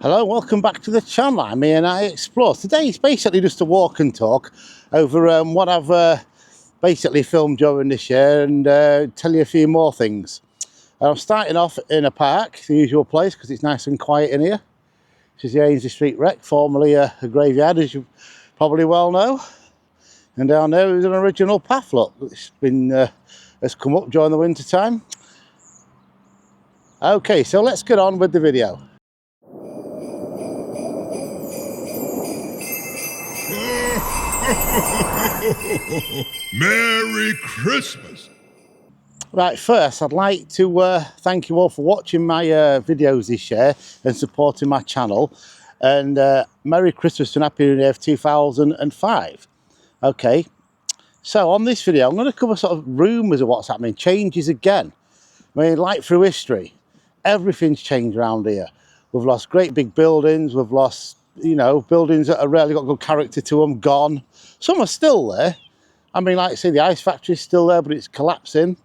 Hello, welcome back to the channel. I'm here and I explore. Today is basically just a walk and talk over what I've basically filmed during this year and tell you a few more things. I'm starting off in a park, the usual place, because it's nice and quiet in here. This is the Ainsley Street Wreck, formerly a graveyard, as you probably well know. And down there is an original path, look, it's been has come up during the winter time. Okay, so let's get on with the video. Merry Christmas! Right, first I'd like to thank you all for watching my videos this year and supporting my channel, and Merry Christmas and Happy New Year of 2005. Okay, so on this video I'm going to cover sort of rumours of what's happening, changes again. I mean, like through history, everything's changed around here. We've lost great big buildings, we've lost, you know, buildings that have really got good character to them, gone. Some are still there. I mean, like I say, the ice factory's still there, but it's collapsing.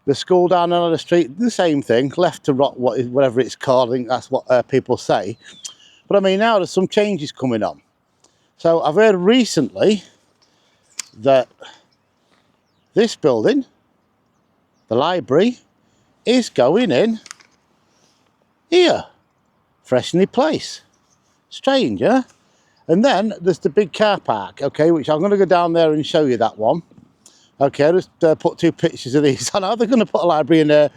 The school down on the street, the same thing, left to rot, whatever it's called. I think that's what people say. But I mean, now there's some changes coming on. So I've heard recently that this building, the library, is going in here. Freshney Place. Strange, huh? And then there's the big car park, okay, which I'm going to go down there and show you that one. Okay, I'll just put two pictures of these. I know they're going to put a library in there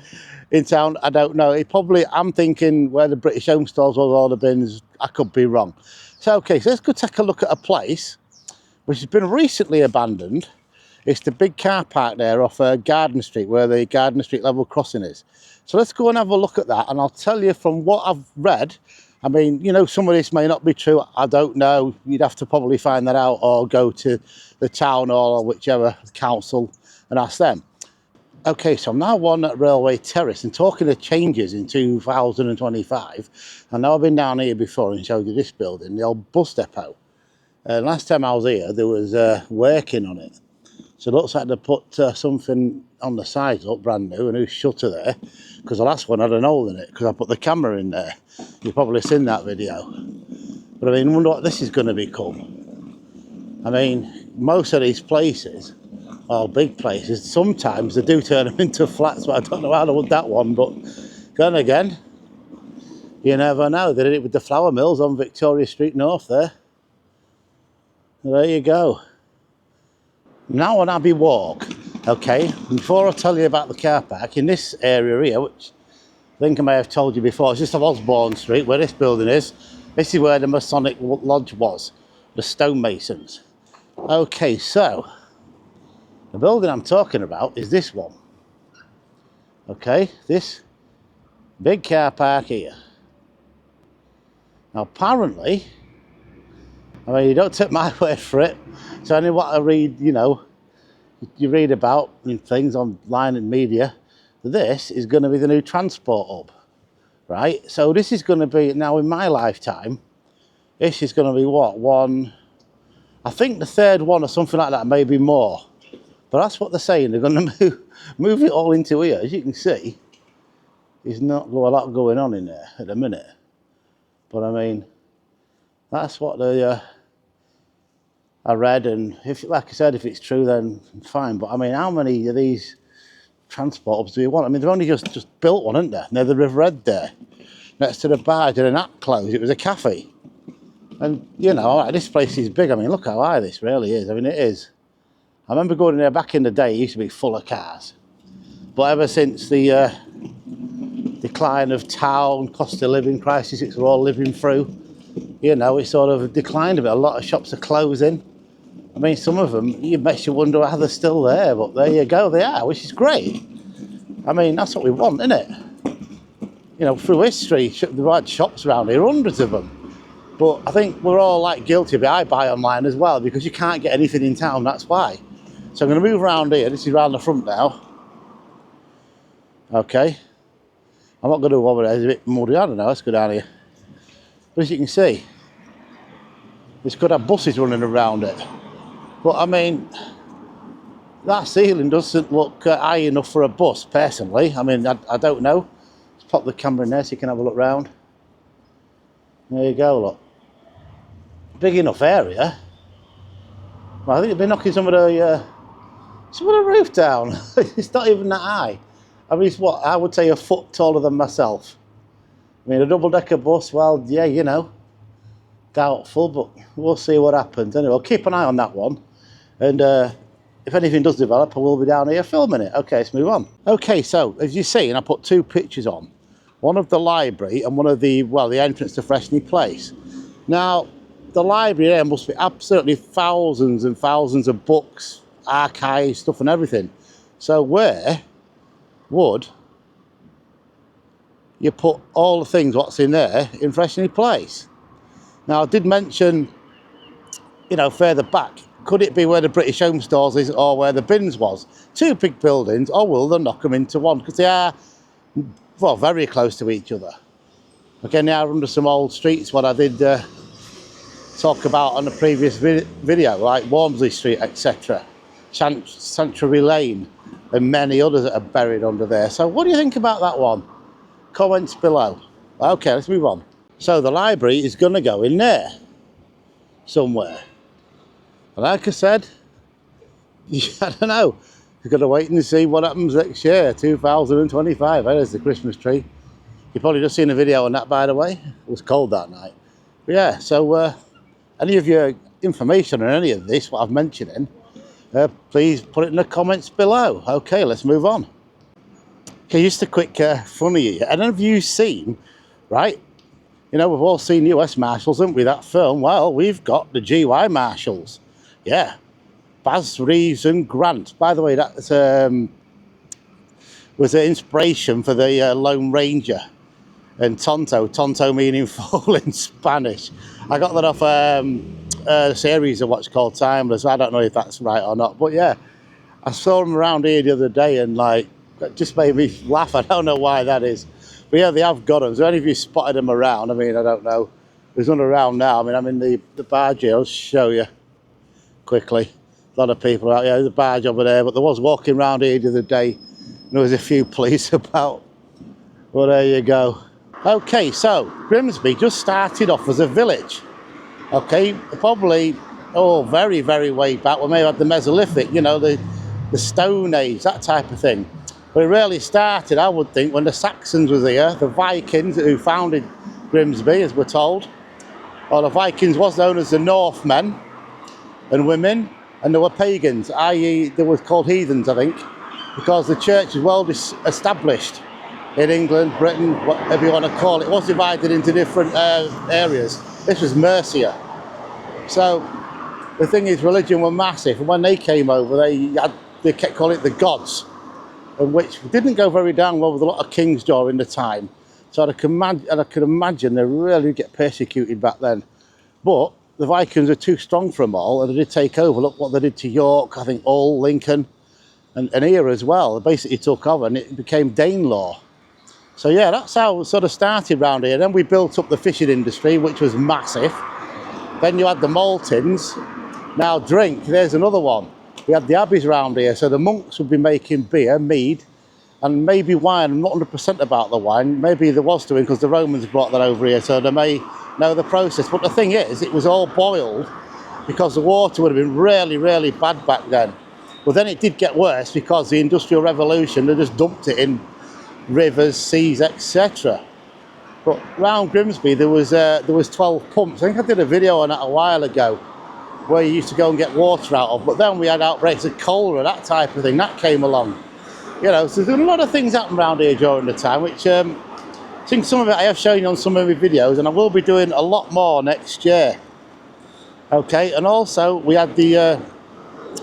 in town. I don't know. I'm thinking where the British Home Stores was, all the bins. I could be wrong. So, okay, so let's go take a look at a place which has been recently abandoned. It's the big car park there off Garden Street, where the Garden Street level crossing is. So let's go and have a look at that, and I'll tell you from what I've read. I mean, you know, some of this may not be true. I don't know. You'd have to probably find that out or go to the town hall or whichever council and ask them. Okay, so I'm now on at Railway Terrace and talking of changes in 2025. I know I've been down here before and showed you this building, the old bus depot. Last time I was here, there was working on it. So it looks like they put something on the sides up, brand new, a new shutter there, because the last one had an hole in it, because I put the camera in there. You've probably seen that video. But I mean, I wonder what this is going to become. I mean, most of these places, or big places, sometimes they do turn them into flats, but I don't know how they would that one. But then again, you never know. They did it with the flour mills on Victoria Street North there. There you go. Now on Abbey Walk, okay, before I tell you about the car park, in this area here, which I think I may have told you before, it's just off Osborne Street, where this building is. This is where the Masonic Lodge was, the stonemasons. Okay, so, the building I'm talking about is this one. Okay, this big car park here. Now apparently, I mean, you don't take my word for it. So only what I read, you know, you read about in things online and media, this is going to be the new transport hub, right? So this is going to be, now in my lifetime, this is going to be what, I think the third one or something like that, maybe more. But that's what they're saying, they're going to move it all into here. As you can see, there's not a lot going on in there at the minute. But I mean, that's what I read, and if, like I said, if it's true, then fine. But I mean, how many of these transport hubs do you want? I mean, they've only just built one, haven't they? Near the River Ed there, next to the bar, did an app close. It was a cafe, and you know, all right, this place is big. I mean, look how high this really is. I mean, it is. I remember going in there back in the day. It used to be full of cars, but ever since the decline of town, cost of living crisis, it's we're all living through. You know, it's sort of declined a bit. A lot of shops are closing. I mean, some of them, you makes you wonder how they're still there, but there you go, they are, which is great. I mean, that's what we want, isn't it? You know, through history, they've had shops around here, hundreds of them. But I think we're all like guilty of it. I buy online as well, because you can't get anything in town, that's why. So I'm going to move around here. This is around the front now. Okay. I'm not going to go over there, it's a bit muddy, I don't know, let's go down here. But as you can see, this could have buses running around it. But I mean, that ceiling doesn't look high enough for a bus, personally. I mean, I don't know. Let's pop the camera in there so you can have a look round. There you go, look. Big enough area. Well, I think they've been knocking some of the roof down. It's not even that high. I mean, it's what, I would say a foot taller than myself. I mean, a double-decker bus, well, yeah, you know, doubtful, but we'll see what happens. Anyway, I'll keep an eye on that one. And if anything does develop, I will be down here filming it. Okay, let's move on. Okay, so, as you see, and I put two pictures on. One of the library and one of the, well, the entrance to Freshney Place. Now, the library there must be absolutely thousands and thousands of books, archives, stuff and everything. So where would you put all the things what's in there in Freshney Place? Now, I did mention, you know, further back, could it be where the British Home Stores is or where the bins was? Two big buildings, or will they knock them into one? Because they are, well, very close to each other. Again, they are under some old streets, what I did talk about on the previous video, like Walmsley Street, etc. Sanctuary Lane, and many others that are buried under there. So what do you think about that one? Comments below. Okay, let's move on. So the library is going to go in there somewhere. And like I said, I don't know. We've got to wait and see what happens next year, 2025. There's the Christmas tree. You've probably just seen a video on that, by the way. It was cold that night. But yeah, so any of your information on any of this, what I've mentioned, please put it in the comments below. Okay, let's move on. Okay, just a quick funny. I don't know if you've seen, right? You know, we've all seen US Marshals, haven't we, that film? Well, we've got the GY Marshals. Yeah. Baz, Reeves and Grant. By the way, that was an inspiration for the Lone Ranger. And Tonto meaning fall in Spanish. I got that off a series of what's called Timeless. I don't know if that's right or not. But yeah, I saw them around here the other day and like, it just made me laugh. I don't know why that is. But yeah, they have got them. So any of you spotted them around? I mean, I don't know. There's none around now. I mean, I'm in the barge here. I'll show you quickly. A lot of people out here. There's a barge over there. But there was walking around here the other day. And there was a few police about. Well, there you go. Okay, so Grimsby just started off as a village. Okay, probably, oh, very, very way back. We may have had the Mesolithic, you know, the Stone Age, that type of thing. But it really started, I would think, when the Saxons was here, the Vikings who founded Grimsby, as we're told. Or the Vikings was known as the Northmen and women, and there were pagans, i.e. they were called heathens, I think, because the church was well established in England, Britain, whatever you want to call it. It was divided into different areas. This was Mercia. So the thing is, religion were massive, and when they came over, they kept calling it the gods, and which didn't go very down well with a lot of kings during the time. So I could imagine they really did get persecuted back then. But the Vikings were too strong for them all, and they did take over. Look what they did to York, I think Hull, Lincoln, and here as well. They basically took over, and it became Danelaw. So yeah, that's how it sort of started around here. Then we built up the fishing industry, which was massive. Then you had the maltings. Now drink, there's another one. We had the abbeys around here, so the monks would be making beer, mead, and maybe wine. I'm not 100% about the wine. Maybe there was doing, because the Romans brought that over here, so they may know the process. But the thing is, it was all boiled because the water would have been really, really bad back then. But then it did get worse because the Industrial Revolution, they just dumped it in rivers, seas, etc. But round Grimsby there was 12 pumps. I think I did a video on that a while ago where you used to go and get water out of, but then we had outbreaks of cholera, that type of thing, that came along. You know, so there's a lot of things happened around here during the time, which I think some of it I have shown you on some of my videos, and I will be doing a lot more next year. Okay, and also we had the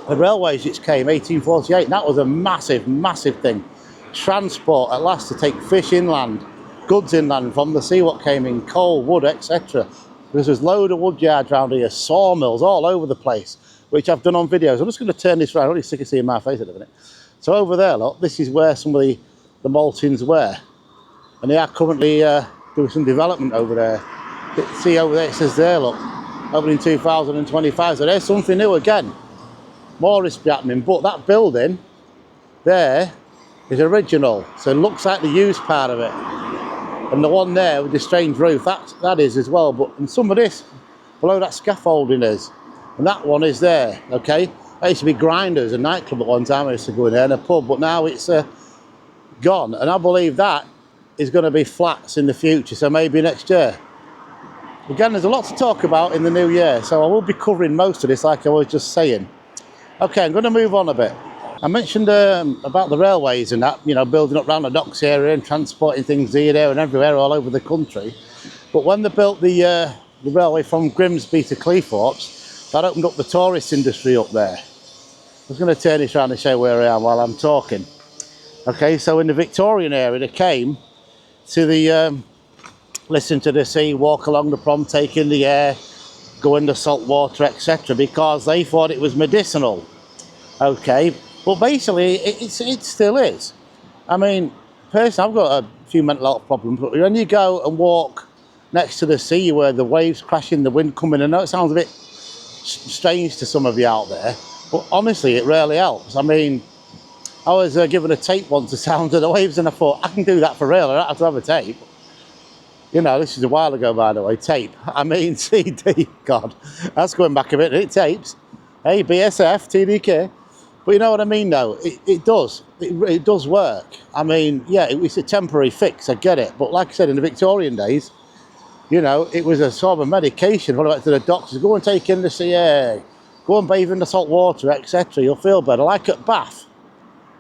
railways which came 1848, and that was a massive, massive thing. Transport at last to take fish inland, goods inland from the sea, what came in, coal, wood, etc. There's a load of wood yards around here, sawmills all over the place, which I've done on videos. I'm just going to turn this around. I'm really sick of seeing my face at the minute. So over there, look, this is where some of the maltings were, and they are currently doing some development over there. See over there, it says there, look, opening 2025. So there's something new again. more history happening. But that building there is original, so it looks like the used part of it. And the one there with the strange roof, that is as well. But and some of this below that scaffolding is, and that one is there. Okay, that used to be Grinders, a nightclub at one time. I used to go in there and a pub, but now it's gone. And I believe that is going to be flats in the future. So maybe next year. Again, there's a lot to talk about in the new year, so I will be covering most of this, like I was just saying. Okay, I'm going to move on a bit. I mentioned about the railways and that, you know, building up around the docks area and transporting things here, there and everywhere all over the country. But when they built the railway from Grimsby to Cleethorpes, that opened up the tourist industry up there. I was going to turn this around and show where I am while I'm talking. Okay, so in the Victorian area, they came to the listen to the sea, walk along the prom, take in the air, go in the salt water, etc., because they thought it was medicinal. Okay, but basically it still is. I mean, personally, I've got a few mental health problems, but when you go and walk next to the sea where the waves crashing, the wind coming, I know it sounds a bit strange to some of you out there, but honestly, it really helps. I mean, I was given a tape once to sound of the waves, and I thought, I can do that for real, I don't have to have a tape. You know, this is a while ago, by the way, tape. I mean, CD, God, that's going back a bit, it tapes. Hey, BSF, TDK. But you know what I mean, though? It does. It does work. I mean, yeah, it's a temporary fix, I get it. But like I said, in the Victorian days, you know, it was a sort of a medication. When I went to the doctors, go and take in the sea air, go and bathe in the salt water, etc. You'll feel better. Like at Bath.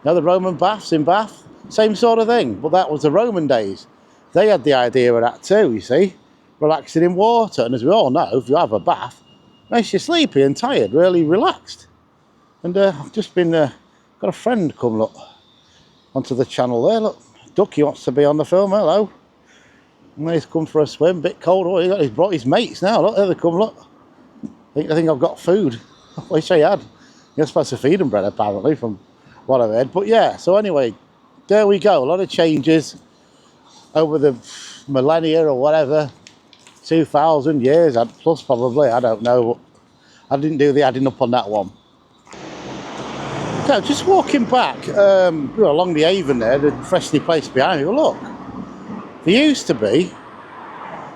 You know, the Roman baths in Bath? Same sort of thing. But that was the Roman days. They had the idea of that too, you see. Relaxing in water. And as we all know, if you have a bath, it makes you sleepy and tired, really relaxed. And I've just been, got a friend come, look, onto the channel there. Look, Ducky wants to be on the film, hello. And he's come for a swim, bit cold. Oh, he's brought his mates now, look, there they come, look. I think I've got food. I wish I had. You're supposed to feed them bread, apparently, from what I've heard. But yeah, so anyway, there we go. A lot of changes over the millennia or whatever. 2,000 years, plus probably, I don't know. I didn't do the adding up on that one. So just walking back along the Avon there, the freshly placed behind me. Well, look, there used to be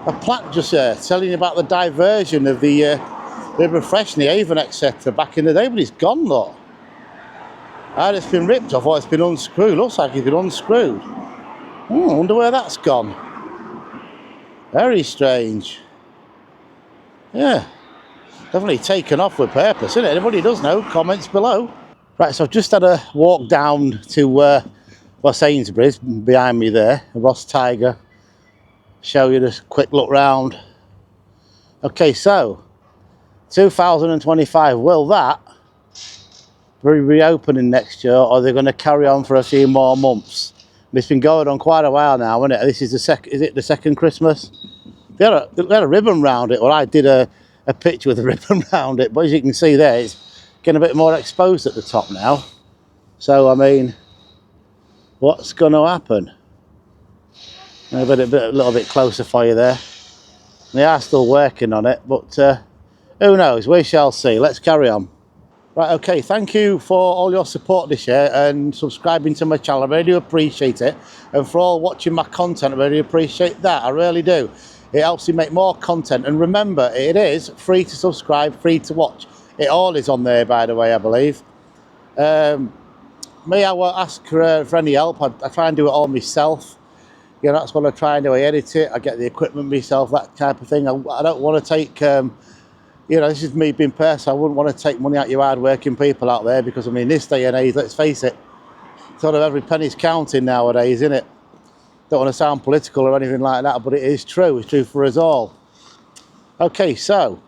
a plaque just there telling you about the diversion of the River Fresh and the Avon, etc. back in the day, but it's gone, look. And it's been ripped off, or it's been unscrewed. Looks like it's been unscrewed. I wonder where that's gone. Very strange. Yeah, definitely taken off with purpose, isn't it? Anybody does know, comments below. Right, so I've just had a walk down to Sainsbury's behind me there, Ross Tiger. Show you this quick look round. Okay, so 2025, will that be reopening next year, or are they going to carry on for a few more months? It's been going on quite a while now, isn't it? This is is it the second Christmas? They had a ribbon round it, or I did a picture with a ribbon round it, but as you can see there, it's getting a bit more exposed at the top now. So, I mean, what's going to happen? A little bit closer for you there. They are still working on it, but who knows? We shall see. Let's carry on. Right, okay, thank you for all your support this year and subscribing to my channel. I really do appreciate it. And for all watching my content, I really appreciate that. I really do. It helps me make more content. And remember, it is free to subscribe, free to watch. It all is on there, by the way, I believe. Me, I won't ask for any help. I try and do it all myself. You know, that's what I try and do. I edit it, I get the equipment myself, that type of thing. I don't want to take, you know, this is me being personal. I wouldn't want to take money out your hard-working people out there because, I mean, this day and age, let's face it, sort of every penny's counting nowadays, isn't it? Don't want to sound political or anything like that, but it is true. It's true for us all. Okay, so,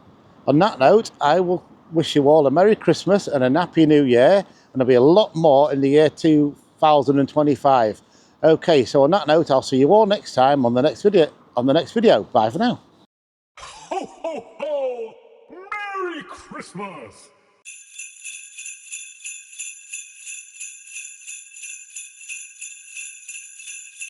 on that note, I will wish you all a Merry Christmas and a Happy New Year, and there'll be a lot more in the year 2025. Okay, so on that note, I'll see you all next time on the next video. Bye for now. Ho, ho, ho! Merry Christmas!